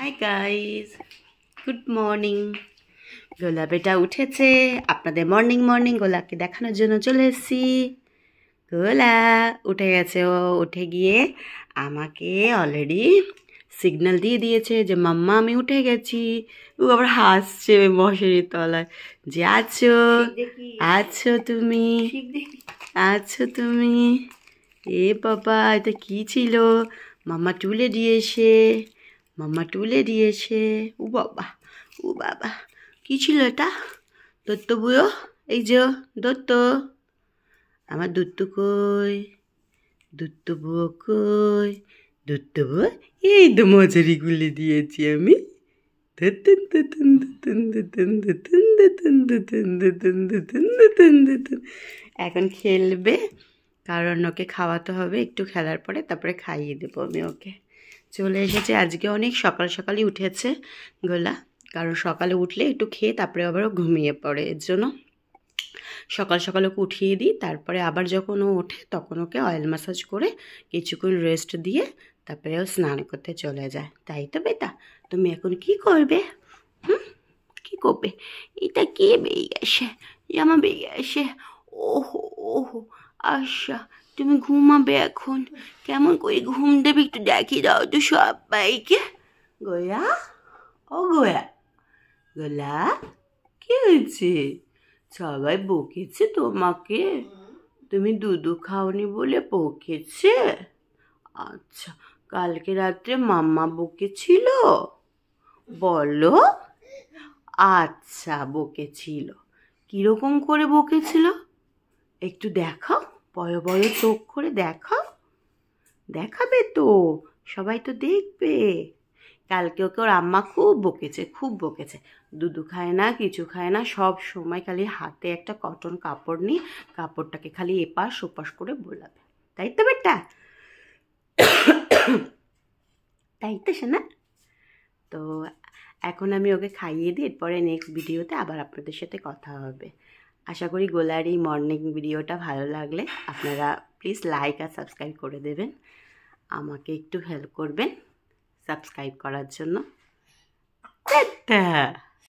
Hi guys, good morning. গোলা বেটা উঠেছে। আপনাদের মর্নিং মর্নিং গোলাকে দেখানোর জন্য চলে এসেছি। গোলা উঠে গেছে। ও উঠে গিয়ে আমাকে অলরেডি সিগন্যাল দিয়ে দিয়েছে যে মাম্মা আমি উঠে গেছি। ও আবার হাসছে মশারির তলায় যে আছো আছো তুমি আছো তুমি। এ বাবা, এটা কি ছিল? মাম্মা তুলে দিয়েছে, মাম্মা তুলে দিয়েছে। ও বাবা, ও বাবা, কী ছিল এটা? দত্ত বুয়ো, এই যে দত্ত, আমার দুত্তু কই? দুত্তু বুয়ো কই? দুত্তু বুয়ো, এই তো মশারি খুলে দিয়েছি আমি। এখন খেলবে, কারণ ওকে খাওয়াতে হবে। একটু খেলার পরে তারপরে খাইয়ে দেবো আমি ওকে। চলে এসেছে। আজকে অনেক সকাল সকালই উঠেছে গোলা, কারণ সকালে উঠলে একটু খেয়ে তারপরে আবারও ঘুমিয়ে পড়ে। এর জন্য সকাল সকাল ওকে উঠিয়ে দিই, তারপরে আবার যখন ও ওঠে তখন ওকে অয়েল ম্যাসাজ করে কিছুক্ষণ রেস্ট দিয়ে তারপরে ও স্নান করতে চলে যায়। তাই তো বেটা, তুমি এখন কি করবে? কি করবে? এটা কে বেরিয়ে গেছে? জামা বেরিয়ে গেছে। ওহো ওহো, আচ্ছা তুমি ঘুমাবে এখন? কেমন করে ঘুম দেবে একটু দেখিয়ে দাও তো সবাইকে। গোয়া, ও গোয়া, গোলা, কি হয়েছে? সবাই বকেছে তোমাকে? তুমি দুধু খাওনি বলে বকেছে? আচ্ছা, কালকে রাত্রে মাম্মা বকেছিল বলো? আচ্ছা, বকেছিল। কিরকম করে বকেছিল একটু দেখাও, বড় বড় চোখ করে দেখাও। দেখাবে তো, সবাই তো দেখবে। কালকে ওকে ওর আম্মা খুব বকেছে, খুব বকেছে। দুধু খায় না, কিছু খায় না, সব সময় খালি হাতে একটা কটন কাপড় নিয়ে কাপড়টাকে খালি এপাশ ওপাশ করে বোলাবে। তাই তো বেটা? তাই তো শোনা? তো এখন আমি ওকে খাইয়ে দিই, এরপরে নেক্সট ভিডিওতে আবার আপনাদের সাথে কথা হবে। আশা করি গোলার এই মর্নিং ভিডিওটা ভালো লাগলে আপনারা প্লিজ লাইক আর সাবস্ক্রাইব করে দেবেন। আমাকে একটু হেল্প করবেন সাবস্ক্রাইব করার জন্য। টাটা।